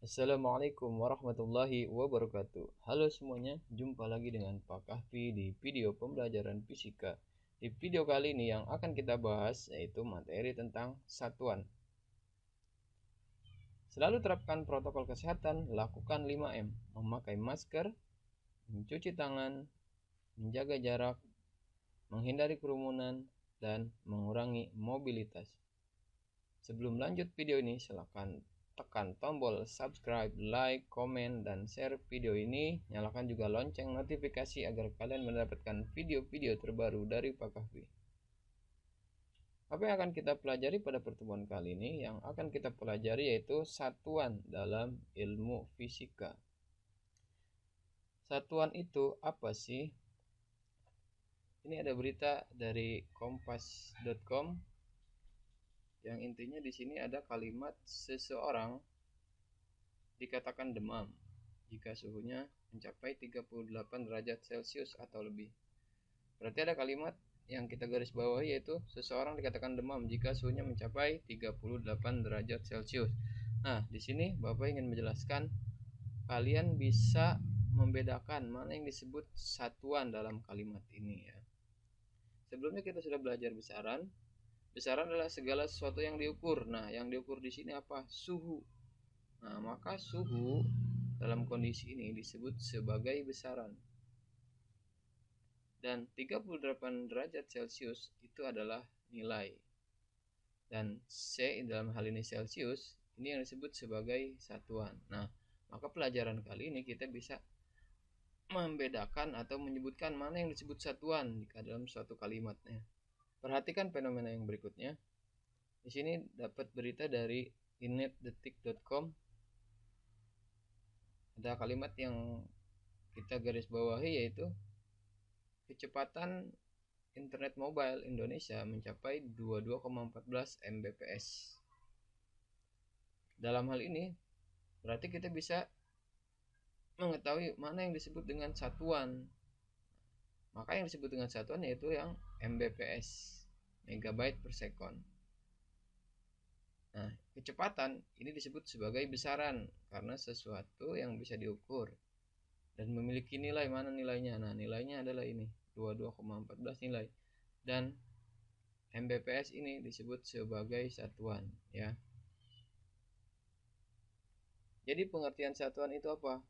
Assalamualaikum warahmatullahi wabarakatuh. Halo semuanya, jumpa lagi dengan Pak Kahfi di video pembelajaran fisika. Di video kali ini yang akan kita bahas yaitu materi tentang satuan. Selalu terapkan protokol kesehatan, lakukan 5M, memakai masker, mencuci tangan, menjaga jarak, menghindari kerumunan, dan mengurangi mobilitas. Sebelum lanjut video ini, silakan tekan tombol subscribe, like, komen, dan share video ini. Nyalakan juga lonceng notifikasi agar kalian mendapatkan video-video terbaru dari Pak Kahfi. Apa yang akan kita pelajari pada pertemuan kali ini? Yang akan kita pelajari yaitu satuan dalam ilmu fisika. Satuan itu apa sih? Ini ada berita dari kompas.com yang intinya di sini ada kalimat seseorang dikatakan demam jika suhunya mencapai 38 derajat Celcius atau lebih. Berarti ada kalimat yang kita garis bawahi yaitu seseorang dikatakan demam jika suhunya mencapai 38 derajat Celcius. Nah, di sini Bapak ingin menjelaskan kalian bisa membedakan mana yang disebut satuan dalam kalimat ini ya. Sebelumnya kita sudah belajar besaran. Besaran adalah segala sesuatu yang diukur. Nah, yang diukur di sini apa? Suhu. Nah, maka suhu dalam kondisi ini disebut sebagai besaran. Dan 38 derajat Celcius itu adalah nilai. Dan C dalam hal ini Celcius, ini yang disebut sebagai satuan. Nah, maka pelajaran kali ini kita bisa membedakan atau menyebutkan mana yang disebut satuan jika dalam suatu kalimatnya. Perhatikan fenomena yang berikutnya. Di sini dapat berita dari inetdetik.com. Ada kalimat yang kita garis bawahi yaitu kecepatan internet mobile Indonesia mencapai 22,14 Mbps. Dalam hal ini berarti kita bisa mengetahui mana yang disebut dengan satuan. Maka yang disebut dengan satuan yaitu yang Mbps, megabyte per second. Nah, kecepatan ini disebut sebagai besaran karena sesuatu yang bisa diukur dan memiliki nilai. Mana nilainya? Nah, nilainya adalah ini, 22,14 nilai. Dan Mbps ini disebut sebagai satuan ya. Jadi pengertian satuan itu apa?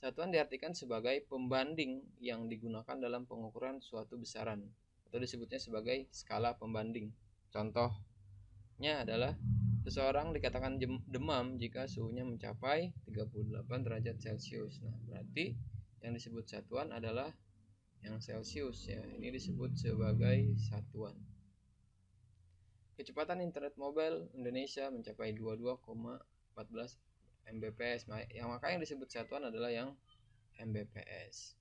Satuan diartikan sebagai pembanding yang digunakan dalam pengukuran suatu besaran atau disebutnya sebagai skala pembanding. Contohnya adalah seseorang dikatakan demam jika suhunya mencapai 38 derajat Celcius. Nah, berarti yang disebut satuan adalah yang Celcius ya. Ini disebut sebagai satuan. Kecepatan internet mobile Indonesia mencapai 22,14 Mbps. Maka yang disebut satuan adalah yang Mbps.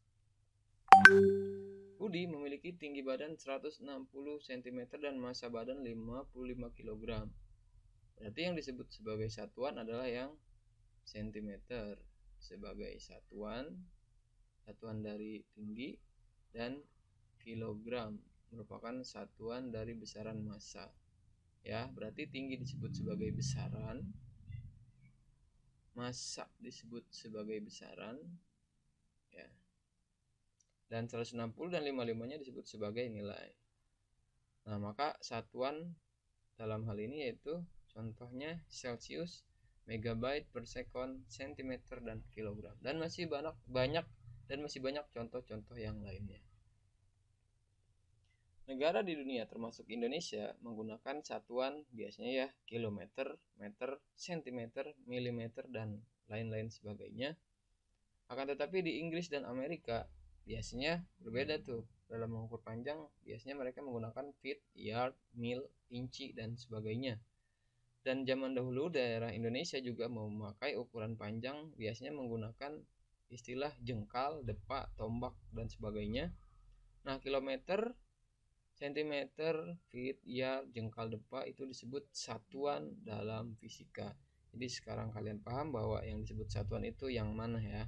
Budi memiliki tinggi badan 160 cm dan massa badan 55 kg. Berarti yang disebut sebagai satuan adalah yang cm sebagai satuan dari tinggi, dan kilogram merupakan satuan dari besaran massa. Ya, berarti tinggi disebut sebagai besaran, massa disebut sebagai besaran, ya. Dan 160 dan 55-nya disebut sebagai nilai. Nah, maka satuan dalam hal ini yaitu contohnya Celcius, megabyte per second, centimeter, dan kilogram. Dan masih banyak contoh-contoh yang lainnya. Negara di dunia termasuk Indonesia menggunakan satuan biasanya ya kilometer, meter, sentimeter, milimeter, dan lain-lain sebagainya. Akan tetapi di Inggris dan Amerika biasanya berbeda tuh. Dalam mengukur panjang biasanya mereka menggunakan feet, yard, mil, inci, dan sebagainya. Dan zaman dahulu daerah Indonesia juga memakai ukuran panjang biasanya menggunakan istilah jengkal, depak, tombak, dan sebagainya. Nah, kilometer, sentimeter, feet, yard, jengkal, depak itu disebut satuan dalam fisika. Jadi sekarang kalian paham bahwa yang disebut satuan itu yang mana ya.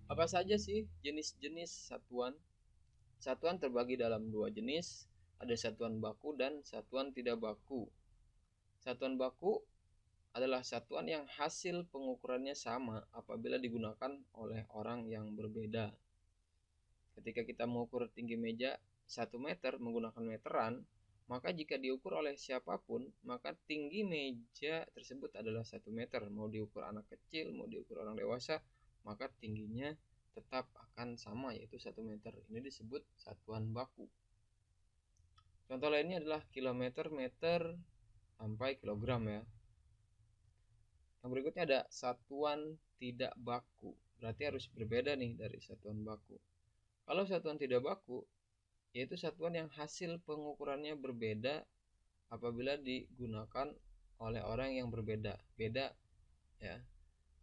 Apa saja sih jenis-jenis satuan? Satuan terbagi dalam dua jenis, ada satuan baku dan satuan tidak baku. Satuan baku adalah adalah satuan yang hasil pengukurannya sama apabila digunakan oleh orang yang berbeda. Ketika kita mengukur tinggi meja 1 meter menggunakan meteran, maka jika diukur oleh siapapun, maka tinggi meja tersebut adalah 1 meter. Mau diukur anak kecil, mau diukur orang dewasa, maka tingginya tetap akan sama, yaitu 1 meter. Ini disebut satuan baku. Contoh lainnya adalah kilometer, meter, sampai kilogram ya. Yang berikutnya ada satuan tidak baku. Berarti harus berbeda nih dari satuan baku. Kalau satuan tidak baku, yaitu satuan yang hasil pengukurannya berbeda apabila digunakan oleh orang yang berbeda. Beda ya.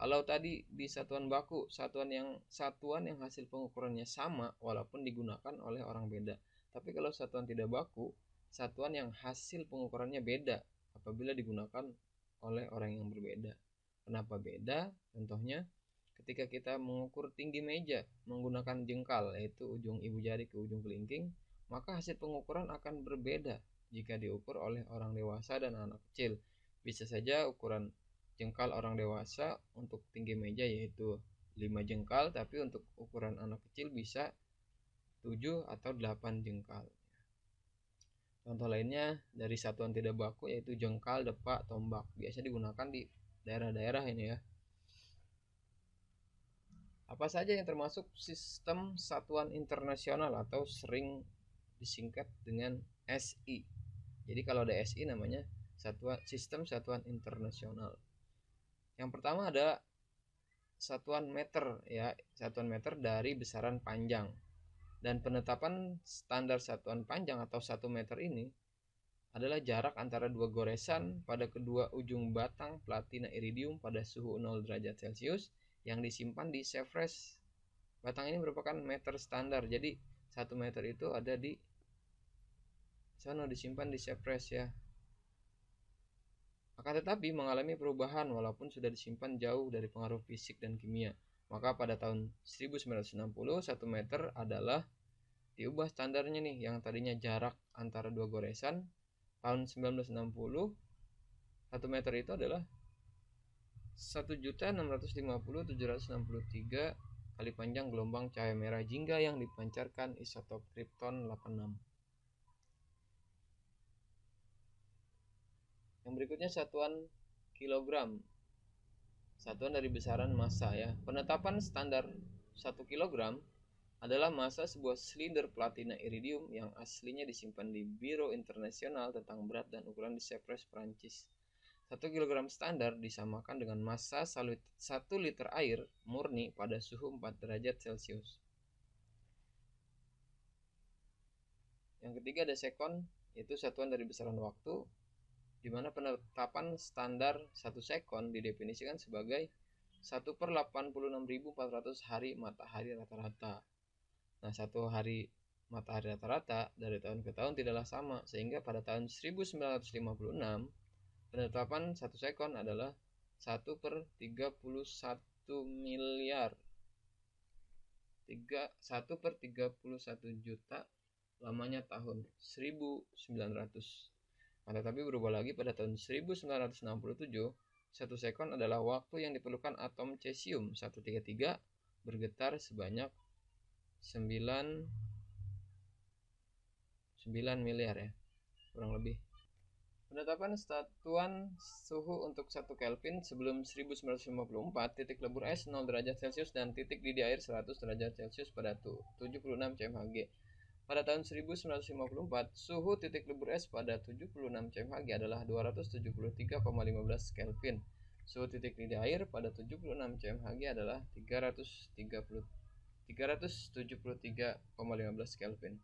Kalau tadi di satuan baku, satuan yang hasil pengukurannya sama walaupun digunakan oleh orang beda. Tapi kalau satuan tidak baku, satuan yang hasil pengukurannya beda apabila digunakan oleh orang yang berbeda. Kenapa beda? Contohnya, ketika kita mengukur tinggi meja menggunakan jengkal, yaitu ujung ibu jari ke ujung kelingking, maka hasil pengukuran akan berbeda jika diukur oleh orang dewasa dan anak kecil. Bisa saja ukuran jengkal orang dewasa untuk tinggi meja yaitu 5 jengkal, tapi untuk ukuran anak kecil bisa 7 atau 8 jengkal. Contoh lainnya dari satuan tidak baku yaitu jengkal, depak, tombak. Biasa digunakan di daerah-daerah ini ya. Apa saja yang termasuk sistem satuan internasional atau sering disingkat dengan SI. Jadi kalau ada SI namanya sistem satuan internasional. Yang pertama ada satuan meter ya, satuan meter dari besaran panjang. Dan penetapan standar satuan panjang atau 1 meter ini adalah jarak antara dua goresan pada kedua ujung batang platina iridium pada suhu 0 derajat Celcius yang disimpan di Sevres. Batang ini merupakan meter standar. Jadi 1 meter itu ada di sana, disimpan di Sevres ya. Akan tetapi mengalami perubahan walaupun sudah disimpan jauh dari pengaruh fisik dan kimia. Maka pada tahun 1960 1 meter adalah diubah standarnya nih, yang tadinya jarak antara dua goresan. Tahun 1960 1 meter itu adalah 1.650.763 kali panjang gelombang cahaya merah jingga yang dipancarkan isotop kripton 86. Yang berikutnya satuan kilogram. Satuan dari besaran massa ya. Penetapan standar 1 kilogram adalah massa sebuah silinder platina iridium yang aslinya disimpan di Biro Internasional tentang Berat dan Ukuran di Sevres, Prancis. 1 kilogram standar disamakan dengan massa 1 liter air murni pada suhu 4 derajat Celcius. Yang ketiga ada sekon, yaitu satuan dari besaran waktu, di mana penetapan standar 1 sekon didefinisikan sebagai 1/86.400 hari matahari rata-rata. Nah, 1 hari matahari rata-rata dari tahun ke tahun tidaklah sama, sehingga pada tahun 1956 penetapan 1 sekon adalah 1/31 miliar 1/31 juta lamanya tahun 1900. Tetapi berubah lagi pada tahun 1967, 1 sekon adalah waktu yang diperlukan atom cesium 133 bergetar sebanyak 9 miliar ya, kurang lebih. Penetapan satuan suhu untuk 1 Kelvin sebelum 1954, titik lebur es 0 derajat Celcius dan titik didih air 100 derajat Celcius pada 76 cmHg. Pada tahun 1954, suhu titik lebur es pada 76 cmHg adalah 273,15 Kelvin. Suhu titik didih air pada 76 cmHg adalah 373,15 Kelvin.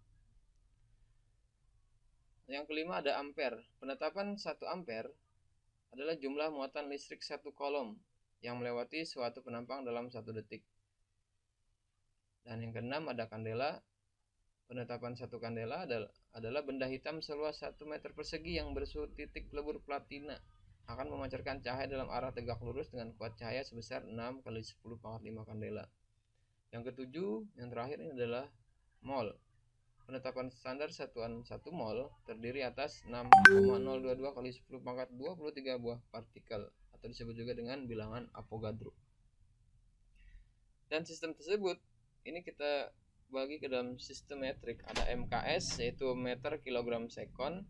Yang kelima ada ampere. Penetapan 1 ampere adalah jumlah muatan listrik 1 kolom yang melewati suatu penampang dalam 1 detik. Dan yang keenam ada kandela. Penetapan 1 kandela adalah benda hitam seluas 1 meter persegi yang bersuhu titik lebur platina akan memancarkan cahaya dalam arah tegak lurus dengan kuat cahaya sebesar 6 × 10⁻⁵ kandela. Yang ketujuh, yang terakhir ini adalah mol. Penetapan standar satuan 1 mol terdiri atas 6,022 × 10⁻23 buah partikel atau atau disebut juga dengan bilangan Avogadro. Dan sistem tersebut ini kita bagi ke dalam sistem metrik. Ada MKS yaitu meter kilogram sekon,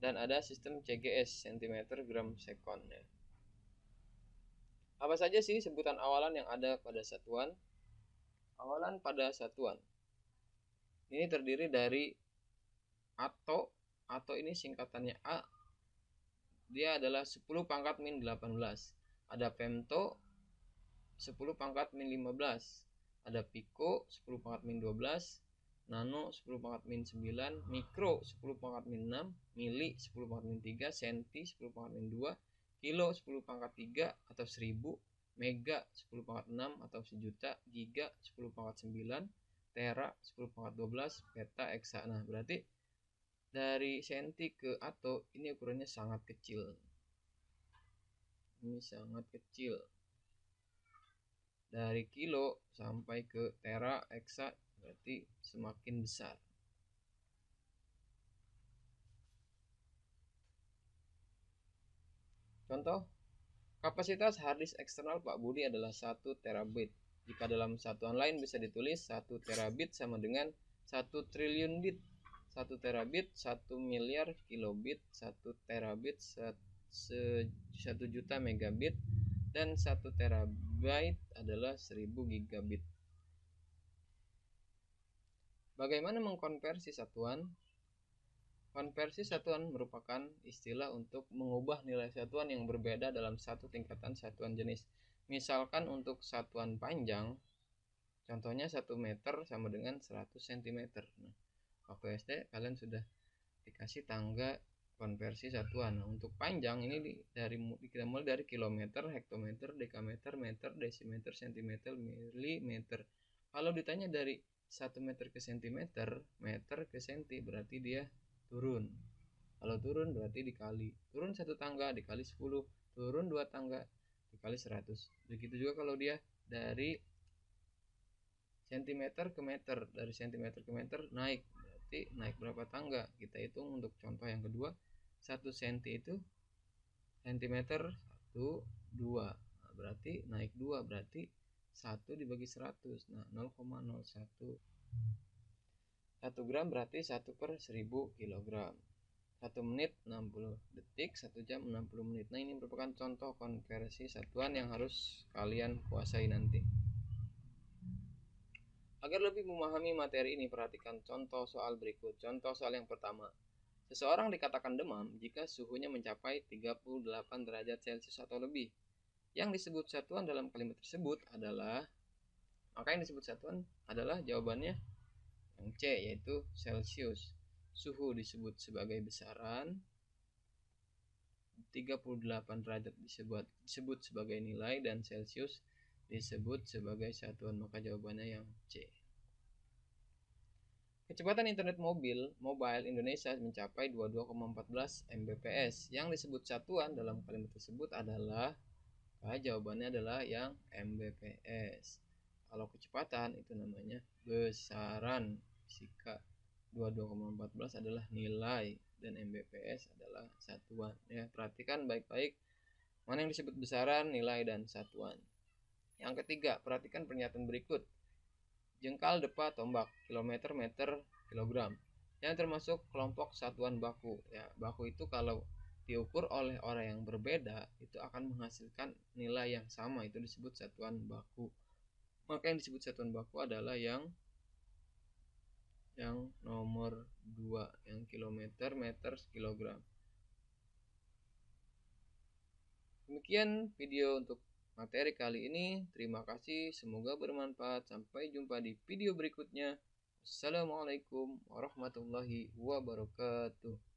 dan ada sistem CGS centimeter gram sekon ya. Apa saja sih sebutan awalan yang ada pada satuan? Awalan pada satuan ini terdiri dari atau ini singkatannya A, dia adalah 10 pangkat min 18. Ada femto 10 pangkat min 15. Ada pico 10 pangkat min 12. Nano 10 pangkat min 9. Mikro 10 pangkat min 6. Mili 10 pangkat min 3. Senti 10 pangkat min 2. Kilo 10 pangkat 3 atau 1000. Mega 10 pangkat 6 atau sejuta. Giga 10 pangkat 9. Tera 10 pangkat 12. Peta eksa. Nah berarti dari senti ke atau ini ukurannya sangat kecil. Ini sangat kecil. Dari kilo sampai ke tera eksa berarti semakin besar. Contoh, kapasitas harddisk eksternal Pak Budi adalah 1 terabit. Jika dalam satuan lain bisa ditulis 1 terabit sama dengan 1 triliun bit. 1 terabit 1 miliar kilobit, 1 terabit 1 juta megabit, dan 1 terabyte adalah 1000 gigabit. Bagaimana mengkonversi satuan? Konversi satuan merupakan istilah untuk mengubah nilai satuan yang berbeda dalam satu tingkatan satuan jenis. Misalkan untuk satuan panjang, contohnya 1 meter sama dengan 100 cm. Nah, waktu SD kalian sudah dikasih tangga konversi satuan. Nah, untuk panjang ini kita mulai dari kilometer, hektometer, dekameter, meter, desimeter, sentimeter, milimeter. Kalau ditanya dari 1 meter ke sentimeter, meter ke senti, berarti dia turun. Kalau turun berarti dikali. Turun 1 tangga dikali 10, turun 2 tangga dikali 100. Begitu juga kalau dia dari sentimeter ke meter, dari sentimeter ke meter naik, berarti naik berapa tangga? Kita hitung untuk contoh yang kedua. 1 cm itu sentimeter 1, 2. Nah, berarti naik 2, berarti 1 dibagi 100. Nah, 0,01. 1 gram berarti 1 per 1000 kilogram. 1 menit 60 detik, 1 jam 60 menit. Nah, ini merupakan contoh konversi satuan yang harus kalian kuasai nanti. Agar lebih memahami materi ini, perhatikan contoh soal berikut. Contoh soal yang pertama. Seseorang dikatakan demam jika suhunya mencapai 38 derajat Celcius atau lebih. Yang disebut satuan dalam kalimat tersebut adalah, maka yang disebut satuan adalah jawabannya yang C, yaitu Celcius. Suhu disebut sebagai besaran, 38 derajat disebut sebagai nilai, dan Celcius disebut sebagai satuan, maka jawabannya yang C. Kecepatan internet mobile Indonesia mencapai 22,14 Mbps. Yang disebut satuan dalam kalimat tersebut adalah, jawabannya adalah yang Mbps. Kalau kecepatan itu namanya besaran fisika. 22,14 adalah nilai dan Mbps adalah satuan. Ya, perhatikan baik-baik mana yang disebut besaran, nilai, dan satuan. Yang ketiga, perhatikan pernyataan berikut. Jengkal, depa, tombak, kilometer, meter, kilogram, yang termasuk kelompok satuan baku. Ya, baku itu kalau diukur oleh orang yang berbeda itu akan menghasilkan nilai yang sama, itu disebut satuan baku. Maka yang disebut satuan baku adalah yang nomor 2, yang kilometer, meter, kilogram. Demikian video untuk materi kali ini. Terima kasih, semoga bermanfaat. Sampai jumpa di video berikutnya. Assalamualaikum warahmatullahi wabarakatuh.